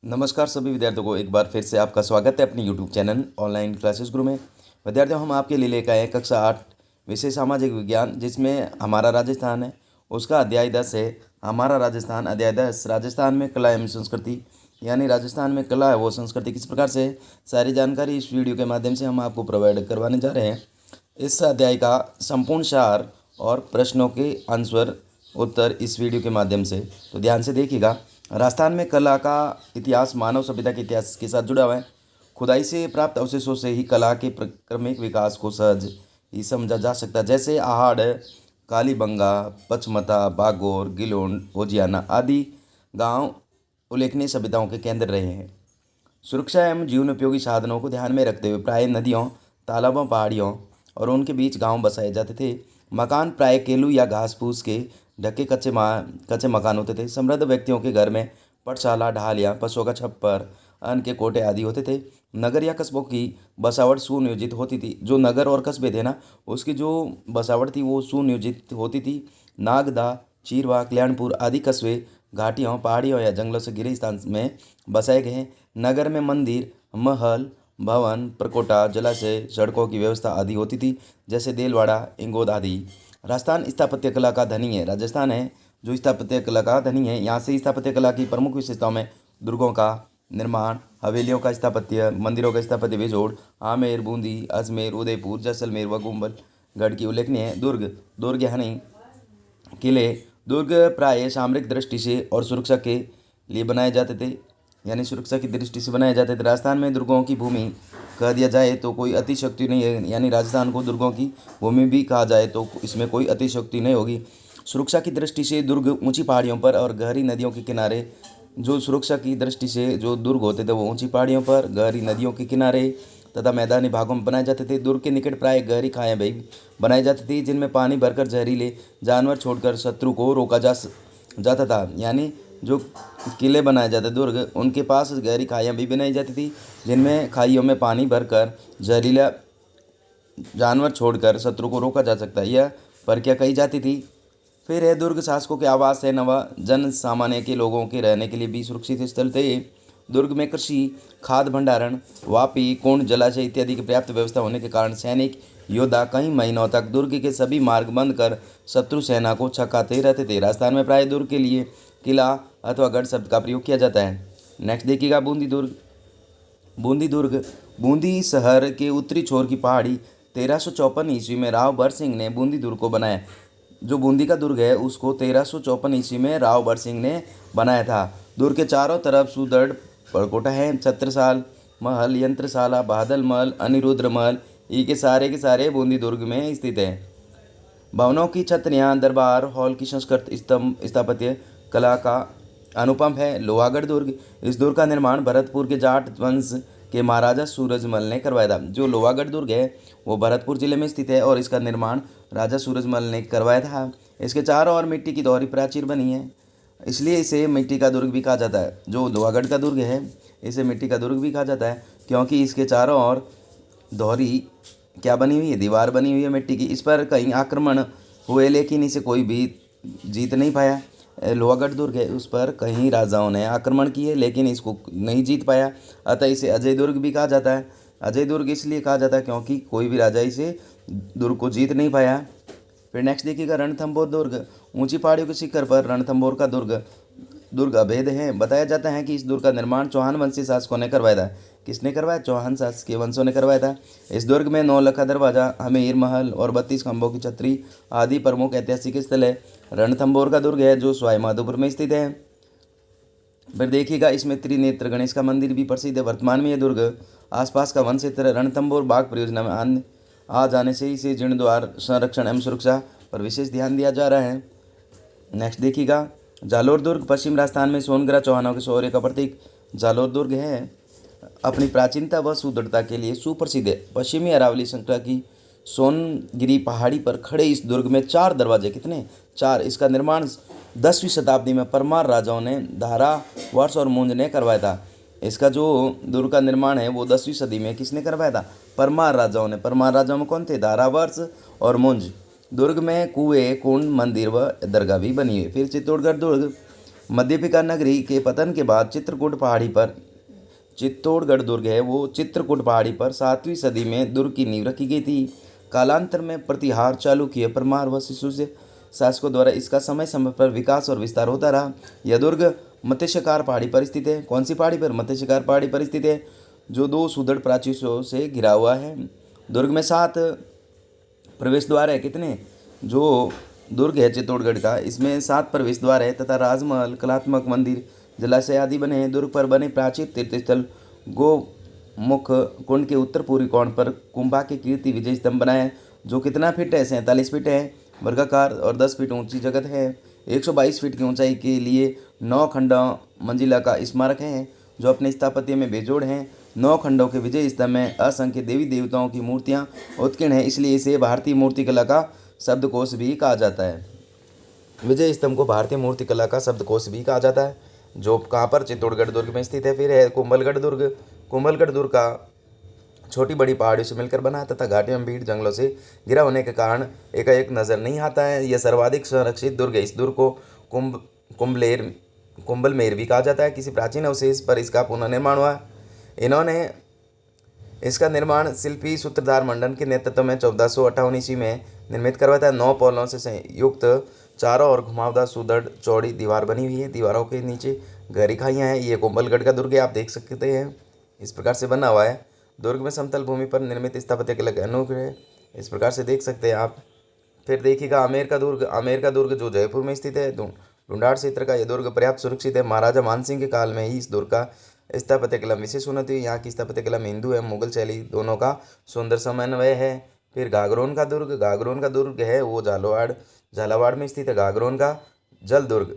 नमस्कार सभी विद्यार्थियों को एक बार फिर से आपका स्वागत है अपनी यूट्यूब चैनल ऑनलाइन क्लासेस गुरु में। विद्यार्थियों, हम आपके लिए लेकर आए हैं कक्षा 8 विषय सामाजिक विज्ञान, जिसमें हमारा राजस्थान है। उसका अध्याय 10 है हमारा राजस्थान। अध्याय 10 राजस्थान में कला एवं संस्कृति, यानी राजस्थान में कला है वो संस्कृति किस प्रकार से है, सारी जानकारी इस वीडियो के माध्यम से हम आपको प्रोवाइड करवाने जा रहे हैं। इस अध्याय का संपूर्ण सार और प्रश्नों के आंसर उत्तर इस वीडियो के माध्यम से, तो ध्यान से देखिएगा। राजस्थान में कला का इतिहास मानव सभ्यता के इतिहास के साथ जुड़ा हुआ है। खुदाई से प्राप्त अवशेषों से ही कला के क्रमिक विकास को सहज ही समझा जा सकता है। जैसे आहड़, कालीबंगा, पचमता, बागोर, गिलोन, ओजियाना आदि गांव उल्लेखनीय सभ्यताओं के केंद्र रहे हैं। सुरक्षा एवं जीवन उपयोगी साधनों को ध्यान में रखते हुए प्राय नदियों, तालाबों, पहाड़ियों और उनके बीच गांव बसाए जाते थे। मकान प्राय केलू या घास फूस के ढके कच्चे मकान होते थे। समृद्ध व्यक्तियों के घर में पटशाला, ढालियाँ, पशुओं का छप्पर, अन्न के कोटे आदि होते थे। नगर या कस्बों की बसावट सुनियोजित होती थी। जो नगर और कस्बे थे ना, उसकी जो बसावट थी वो सुनियोजित होती थी। नागदा, चीरवा, कल्याणपुर आदि कस्बे घाटियों, पहाड़ियों या जंगलों से घिरे स्थान में बसाए गए हैं। नगर में मंदिर, महल, भवन, प्रकोटा, जलाशय, सड़कों की व्यवस्था आदि होती थी, जैसे देलवाड़ा, इंगोद आदि। राजस्थान स्थापत्य कला का धनी है। राजस्थान है जो स्थापत्य कला का धनी है। यहाँ से स्थापत्य कला की प्रमुख विशेषताओं में दुर्गों का निर्माण, हवेलियों का स्थापत्य, मंदिरों का स्थापत्य बेजोड़, आमेर, बूंदी, अजमेर, उदयपुर, जैसलमेर व कुंभलगढ़ की उल्लेखनीय है। दुर्ग यानी किले। दुर्ग प्राय सामरिक दृष्टि से और सुरक्षा के लिए बनाए जाते थे, यानी सुरक्षा की दृष्टि से बनाए जाते थे। राजस्थान में दुर्गों की भूमि कह दिया जाए तो कोई अतिशयोक्ति नहीं है, यानी राजस्थान को दुर्गों की भूमि भी कहा जाए तो इसमें कोई अतिशयोक्ति नहीं होगी। सुरक्षा की दृष्टि से दुर्ग ऊंची पहाड़ियों पर और गहरी नदियों के किनारे, जो सुरक्षा की दृष्टि से जो दुर्ग होते थे वो ऊंची पहाड़ियों पर, गहरी नदियों के किनारे तथा मैदानी भागों में बनाए जाते थे। दुर्ग के निकट प्राय गहरी खाएं भी बनाई जाती थी, जिनमें पानी भरकर जहरीले जानवर छोड़कर शत्रु को रोका जाता था। यानी जो किले बनाए जाते दुर्ग, उनके पास गहरी खाइयाँ भी बनाई जाती थी, जिनमें खाइयों में पानी भरकर जहरीला जानवर छोड़कर शत्रु को रोका जा सकता है, यह प्रक्रिया कही जाती थी। फिर है दुर्ग शासकों के आवास है, नवा जन सामान्य के लोगों के रहने के लिए भी सुरक्षित स्थल थे। दुर्ग में कृषि, खाद भंडारण, वापी, कुंड, जलाशय इत्यादि की पर्याप्त व्यवस्था होने के कारण सैनिक योद्धा कई महीनों तक दुर्ग के सभी मार्ग बंद कर शत्रु सेना को छकाते रहते थे। राजस्थान में प्राय दुर्ग के लिए किला अथवा गढ़ शब्द का प्रयोग किया जाता है। नेक्स्ट देखिएगा बूंदी दुर्ग। बूंदी शहर के उत्तरी छोर की पहाड़ी 1354 ईस्वी में राव बर सिंह ने बूंदी दुर्ग को बनाया। जो बूंदी का दुर्ग है उसको 1354 ईस्वी में राव बर सिंह ने बनाया था। दुर्ग के चारों तरफ सुदृढ़ परकोटा है। छत्रसाल महल, यंत्रशाला, बादल महल, अनिरुद्ध महल, ये के सारे बूंदी दुर्ग में स्थित है। भवनों की छतरियाँ, दरबार हॉल की संस्कृत स्थापत्य कला का अनुपम है। लोहागढ़ दुर्ग, इस दुर्ग का निर्माण भरतपुर के जाट वंश के महाराजा सूरजमल ने करवाया था। जो लोहागढ़ दुर्ग है वो भरतपुर जिले में स्थित है और इसका निर्माण राजा सूरजमल ने करवाया था। इसके चारों ओर मिट्टी की दोहरी प्राचीर बनी है, इसलिए इसे मिट्टी का दुर्ग भी कहा जाता है। जो लोहागढ़ का दुर्ग है इसे मिट्टी का दुर्ग भी कहा जाता है, क्योंकि इसके चारों ओर दोहरी क्या बनी हुई है, दीवार बनी हुई है मिट्टी की। इस पर कई आक्रमण हुए लेकिन इसे कोई भी जीत नहीं पाया। लोहागढ़ दुर्ग है उस पर कई राजाओं ने आक्रमण किए लेकिन इसको नहीं जीत पाया, अतः इसे अजय दुर्ग भी कहा जाता है। अजय दुर्ग इसलिए कहा जाता है क्योंकि कोई भी राजा इसे दुर्ग को जीत नहीं पाया। फिर नेक्स्ट देखिएगा रणथंभौर दुर्ग। ऊंची पहाड़ियों के शिखर पर रणथंभौर का दुर्ग अभेद है। बताया जाता है कि इस दुर्ग का निर्माण चौहान वंशी शासकों ने करवाया था। किसने करवाया? चौहान शासकीय वंशों ने करवाया था। इस दुर्ग में 9 लखा दरवाजा, हमीर महल और 32 खंभों की छतरी आदि प्रमुख ऐतिहासिक स्थल है। रणथंभौर का दुर्ग है जो सवाई माधोपुर में स्थित है। फिर देखिएगा इसमें त्रिनेत्र गणेश का मंदिर भी प्रसिद्ध है। वर्तमान में यह दुर्ग आसपास का वन क्षेत्र रणथंभौर बाग परियोजना में आ जाने से इसे जीर्णोद्धार, संरक्षण एवं सुरक्षा पर विशेष ध्यान दिया जा रहा है। नेक्स्ट देखिएगा जालोर दुर्ग। पश्चिम राजस्थान में सोनग्रा चौहानों के शौर्य का प्रतीक जालोर दुर्ग है। अपनी प्राचीनता व सुदृढ़ता के लिए सुप्रसिद्ध है। पश्चिमी अरावली श्रृंखला की सोनगिरी पहाड़ी पर खड़े इस दुर्ग में 4 दरवाजे, कितने? 4। इसका निर्माण 10वीं शताब्दी में परमार राजाओं ने धारा, वर्ष और मुंज ने करवाया था। इसका जो दुर्ग का निर्माण है वो 10वीं सदी में किसने करवाया था? परमार राजाओं ने। परमार राजाओं में कौन थे? धारा, वर्ष और मुंज। दुर्ग में कुएं, कुंड, मंदिर व दरगाह भी बनी हुई। फिर चित्तौड़गढ़ दुर्ग। मध्यपिका नगरी के पतन के बाद चित्रकूट पहाड़ी पर चित्तौड़गढ़ दुर्ग है वो चित्रकूट पहाड़ी पर 7वीं सदी में दुर्ग की नींव रखी गई थी। कालांतर में प्रतिहार चालुक्य परमार व शिशु से शासकों द्वारा इसका समय समय पर विकास और विस्तार होता रहा। यह दुर्ग मत्स्यकार पहाड़ी पर स्थित है। कौन सी पहाड़ी पर? मत्स्यकार पहाड़ी पर स्थित है, जो 2 सुदृढ़ प्राचीरों से घिरा हुआ है। दुर्ग में 7 प्रवेश द्वार है। कितने? जो दुर्ग है चित्तौड़गढ़ का, इसमें 7 प्रवेश द्वार है तथा राजमहल, कलात्मक मंदिर, जलाशय आदि बने हैं। दुर्ग पर बने प्राचीन तीर्थस्थल गोमुख कुंड के उत्तर पूर्वी कोण पर कुंभा के कीर्ति विजय स्तंभ बना है, जो कितना फीट है? 47 फीट है, वर्गाकार और 10 फीट ऊंची जगत है। 122 फीट की ऊंचाई के लिए 9 खंड मंजिला का स्मारक है, जो अपने स्थापत्य में बेजोड़ हैं। 9 खंडों के विजय स्तंभ में असंख्य देवी देवताओं की मूर्तियां उत्कीर्ण हैं, इसलिए इसे भारतीय मूर्तिकला का शब्दकोश भी कहा जाता है। विजय स्तंभ को भारतीय मूर्तिकला का शब्दकोश भी कहा जाता है, जो कहाँ पर? चित्तौड़गढ़ दुर्ग में स्थित है। फिर है कुंभलगढ़ दुर्ग। कुंभलगढ़ दुर्ग का छोटी बड़ी पहाड़ियों से मिलकर बना है तथा घाटियों में भीड़ जंगलों से घिरा होने के कारण एकाएक नजर नहीं आता है। यह सर्वाधिक संरक्षित दुर्ग है। इस दुर्ग को कुंभलमेर भी कहा जाता है। किसी प्राचीन अवशेष पर इसका पुनर्निर्माण हुआ। इन्होंने इसका निर्माण शिल्पी सूत्रधार मंडन के नेतृत्व में 1458 ईस्वी में निर्मित करवाया था। 9 पौलों से संयुक्त चारों ओर घुमावदार सुदृढ़ चौड़ी दीवार बनी हुई है। दीवारों के नीचे गहरी खाइयाँ हैं। ये कुंभलगढ़ का दुर्ग है, आप देख सकते हैं, इस प्रकार से बना हुआ है। दुर्ग में समतल भूमि पर निर्मित स्थापत्य कला के अनूठे है, इस प्रकार से देख सकते हैं आप। फिर देखिएगा आमेर का दुर्ग। आमेर का दुर्ग जो जयपुर में स्थित है, ढूंढाड़ क्षेत्र का यह दुर्ग पर्याप्त सुरक्षित है। महाराजा मानसिंह के काल में ही इस दुर्ग का स्थापत्य कला विशेष उन्नति हुई। यहाँ की स्थापत्य कला में हिंदू एवं मुगल शैली दोनों का सुंदर समन्वय है। फिर घाघरोन का दुर्ग। घाघरोन का दुर्ग है वो झालावाड़ में स्थित है। घाघरोन का जल दुर्ग,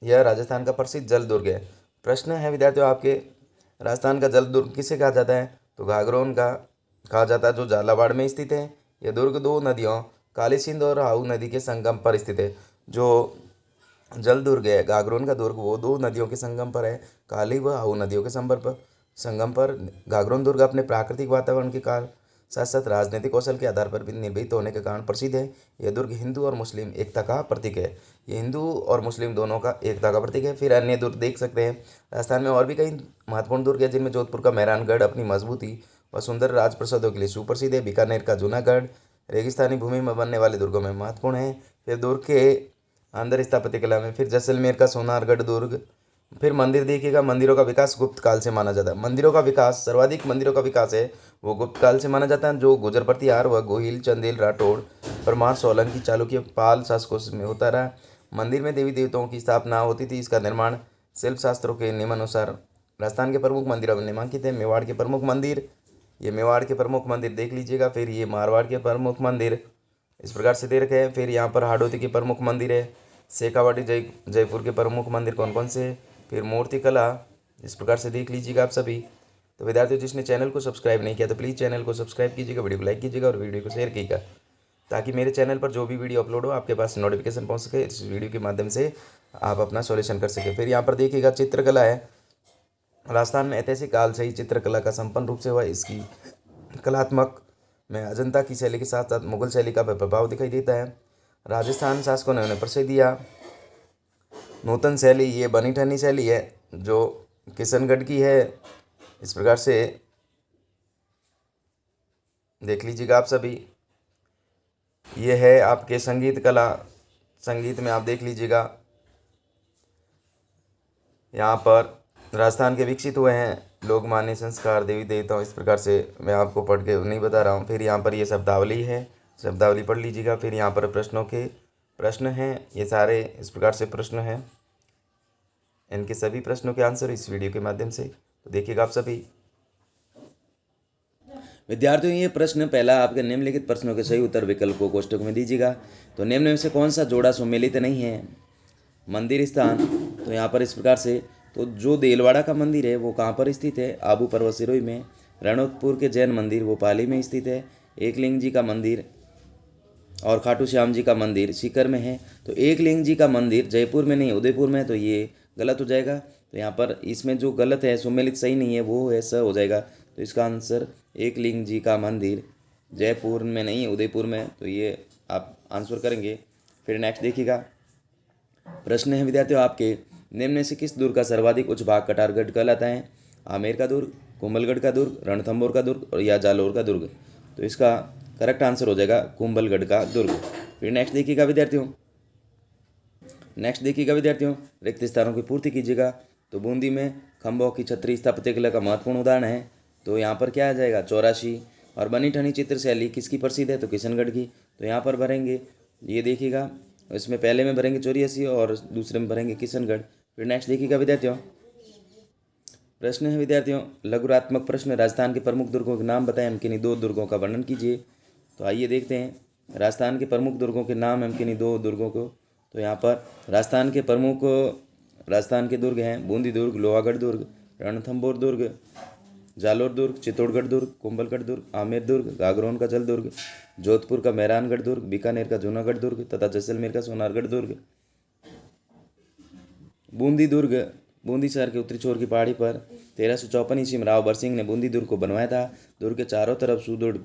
यह राजस्थान का प्रसिद्ध जल दुर्ग है। प्रश्न है विद्यार्थियों आपके, राजस्थान का जल दुर्ग किसे कहा जाता है? तो घाघरोन का कहा जाता है, जो झालावाड़ में स्थित है। यह दुर्ग 2 नदियों काली सिंध और हाऊ नदी के संगम पर स्थित है। जो जल दुर्ग है घाघरोन का दुर्ग, वो 2 नदियों के संगम पर है, काली व हाऊ नदियों के संगम पर। घाघरोन दुर्ग अपने प्राकृतिक वातावरण के कारण साथ साथ राजनीतिक कौशल के आधार पर भी निर्भीत होने के कारण प्रसिद्ध है। यह दुर्ग हिंदू और मुस्लिम एकता का प्रतीक है। ये हिंदू और मुस्लिम दोनों का एकता का प्रतीक है। फिर अन्य दुर्ग देख सकते हैं। राजस्थान में और भी कई महत्वपूर्ण दुर्ग है, जिनमें जोधपुर का मेहरानगढ़ अपनी मजबूती व सुंदर राजप्रसादों के लिए सुप्रसिद्ध है। बीकानेर का जूनागढ़ रेगिस्तानी भूमि में बनने वाले दुर्गों में महत्वपूर्ण है। फिर दुर्ग के अंदर स्थापत्य कला में फिर जैसलमेर का सोनारगढ़ दुर्ग। फिर मंदिर देखिएगा। मंदिरों का विकास गुप्त काल से माना जाता है। मंदिरों का विकास, सर्वाधिक मंदिरों का विकास है वो गुप्त काल से माना जाता है, जो गुजर प्रतिहार व गोहिल, चंदेल, राठौड़, परमार, सोलंकी, चालुक्य, पाल शासकों में होता रहा। मंदिर में देवी देवताओं की स्थापना होती थी। इसका निर्माण शिल्प शास्त्रों के नियमानुसार राजस्थान के प्रमुख मंदिरों में नामांकित है। मेवाड़ के प्रमुख मंदिर, ये मेवाड़ के प्रमुख मंदिर देख लीजिएगा। फिर ये मारवाड़ के प्रमुख मंदिर इस प्रकार से दे रखे हैं। फिर यहाँ पर हाड़ौती के प्रमुख मंदिर है। शेखावाटी जयपुर के प्रमुख मंदिर कौन कौन से? फिर मूर्ति कला इस प्रकार से देख लीजिएगा आप सभी। तो विद्यार्थियों, जिसने चैनल को सब्सक्राइब नहीं किया तो प्लीज़ चैनल को सब्सक्राइब कीजिएगा, वीडियो को लाइक कीजिएगा और वीडियो को शेयर कीजिएगा, ताकि मेरे चैनल पर जो भी वीडियो अपलोड हो आपके पास नोटिफिकेशन पहुंच सके। इस वीडियो के माध्यम से आप अपना सॉल्यूशन कर सके। फिर यहाँ पर देखिएगा चित्रकला है। राजस्थान में ऐतिहासिक काल से ही चित्रकला का संपन्न रूप से हुआ। इसकी कलात्मक में अजंता की शैली के साथ साथ मुगल शैली का प्रभाव दिखाई देता है। राजस्थान शासकों ने उन्हें परिचय दिया। नूतन शैली, ये बनी ठनी शैली है जो किशनगढ़ की है। इस प्रकार से देख लीजिएगा आप सभी। ये है आपके संगीत कला। संगीत में आप देख लीजिएगा, यहाँ पर राजस्थान के विकसित हुए हैं लोकमान्य संस्कार, देवी देवताओं, इस प्रकार से मैं आपको पढ़ के नहीं बता रहा हूँ। फिर यहाँ पर ये शब्दावली है, शब्दावली पढ़ लीजिएगा। फिर यहाँ पर प्रश्नों के प्रश्न हैं, ये सारे इस प्रकार से प्रश्न हैं। इनके सभी प्रश्नों के आंसर इस वीडियो के माध्यम से तो देखिएगा आप सभी। विद्यार्थियों, ये प्रश्न पहला आपके निम्नलिखित प्रश्नों के सही उत्तर विकल्प को कोष्टक में दीजिएगा। तो निम्न में से कौन सा जोड़ा सुमेलित नहीं है? मंदिर स्थान, तो यहाँ पर इस प्रकार से, तो जो देलवाड़ा का मंदिर है वो कहाँ पर स्थित है? आबू पर्वत सिरोही में। रणोत्पुर के जैन मंदिर वो पाली में स्थित है। एकलिंग जी का मंदिर और खाटू श्याम जी का मंदिर सीकर में है। तो एकलिंग जी का मंदिर जयपुर में नहीं उदयपुर में है, तो ये गलत हो जाएगा। तो यहाँ पर इसमें जो गलत है, सुमेलित सही नहीं है, वो है स हो जाएगा। तो इसका आंसर एकलिंग जी का मंदिर जयपुर में नहीं उदयपुर में, तो ये आप आंसर करेंगे। फिर नेक्स्ट देखिएगा, प्रश्न है विद्यार्थियों आपके, निम्न में से किस दुर्ग का सर्वाधिक उच्च भाग कटारगढ़ कहलाता है? आमेर का दुर्ग, कुंभलगढ़ का दुर्ग, रणथंभौर का दुर्ग और या जालोर का दुर्ग। तो इसका करेक्ट आंसर हो जाएगा कुंभलगढ़ का दुर्ग। फिर नेक्स्ट देखिएगा विद्यार्थियों, रिक्त स्थानों की पूर्ति कीजिएगा। तो बूंदी में खंभों की छतरी स्थापत्य कला का महत्वपूर्ण उदाहरण है। तो यहाँ पर क्या आ जाएगा? 84। और बनी ठनी चित्र शैली किसकी प्रसिद्ध है? तो किशनगढ़ की। तो यहाँ पर भरेंगे, ये देखिएगा, इसमें पहले में भरेंगे 84 और दूसरे में भरेंगे किशनगढ़। फिर नेक्स्ट देखिएगा विद्यार्थियों, प्रश्न है विद्यार्थियों, लघुरात्मक प्रश्न, राजस्थान के प्रमुख दुर्गों के नाम बताएं, एम किन्हीं 2 दुर्गों का वर्णन कीजिए। तो आइए देखते हैं राजस्थान के प्रमुख दुर्गों के नाम, एम किन्हीं 2 दुर्गों को। तो यहाँ पर राजस्थान के दुर्ग हैं बूंदी दुर्ग, लोहागढ़ दुर्ग, रणथंभौर दुर्ग, जालोर दुर्ग, चित्तौड़गढ़ दुर्ग, कुंभलगढ़ दुर्ग, आमेर दुर्ग, गागरोन का जल दुर्ग, जोधपुर का मेहरानगढ़ दुर्ग, बीकानेर का जूनागढ़ दुर्ग तथा जैसलमेर का सोनारगढ़ दुर्ग। बूंदी दुर्ग बूंदी शहर के उत्तरी छोर की पहाड़ी पर 1354 ईस्वी में राव बरसिंह ने बूंदी दुर्ग को बनवाया था। दुर्ग के चारों तरफ सुदृढ़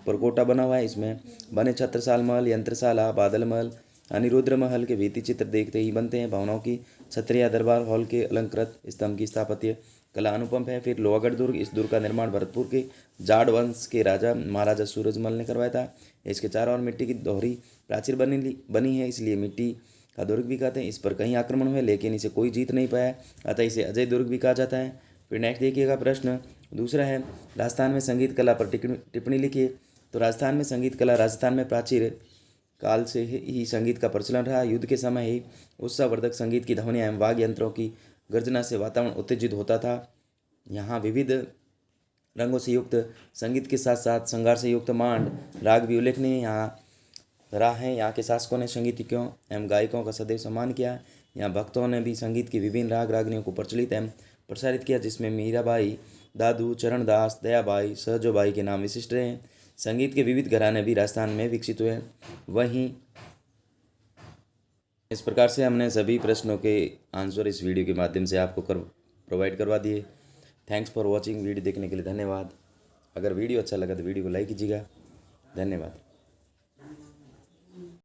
परकोटा बना हुआ है। इसमें बने छत्रसाल महल, यंत्रशाला, बादल महल, अनिरुद्ध महल के भित्ति चित्र देखते ही बनते हैं। भवनों की छतरिया, दरबार हॉल के अलंकृत स्तंभ की स्थापत्य कला अनुपम है। फिर लोहागढ़ दुर्ग, इस दुर्ग का निर्माण भरतपुर के जाट वंश के राजा महाराजा सूरजमल ने करवाया था। इसके चारों ओर मिट्टी की दोहरी प्राचीर बनी है, इसलिए मिट्टी का दुर्ग भी कहते हैं। इस पर कई आक्रमण हुए लेकिन इसे कोई जीत नहीं पाया, अतः इसे अजय दुर्ग भी कहा जाता है। फिर नेक्स्ट देखिएगा प्रश्न दूसरा है, राजस्थान में संगीत कला पर टिप्पणी लिखिए। तो राजस्थान में संगीत कला, राजस्थान में प्राचीन काल से ही संगीत का प्रचलन रहा। युद्ध के समय ही उत्साहवर्धक संगीत की ध्वनियाँ एवं वाद्य यंत्रों की गर्जना से वातावरण उत्तेजित होता था। यहाँ विविध रंगों से युक्त संगीत के साथ साथ श्रृंगार से युक्त मांड राग भी उल्लेखनीय यहाँ रहा है। यहाँ के शासकों ने संगीतज्ञों एवं गायकों का सदैव सम्मान किया। यहाँ भक्तों ने भी संगीत की विभिन्न राग रागनियों को प्रचलित एवं प्रसारित किया, जिसमें मीराबाई, दादू, चरणदास, दयाबाई, सहजोबाई के नाम विशिष्ट रहे। संगीत के विविध घराने भी राजस्थान में विकसित हुए। वहीं इस प्रकार से हमने सभी प्रश्नों के आंसर इस वीडियो के माध्यम से आपको प्रोवाइड करवा दिए। Thanks for watching. वीडियो देखने के लिए धन्यवाद। अगर वीडियो अच्छा लगा तो वीडियो को लाइक कीजिएगा। धन्यवाद।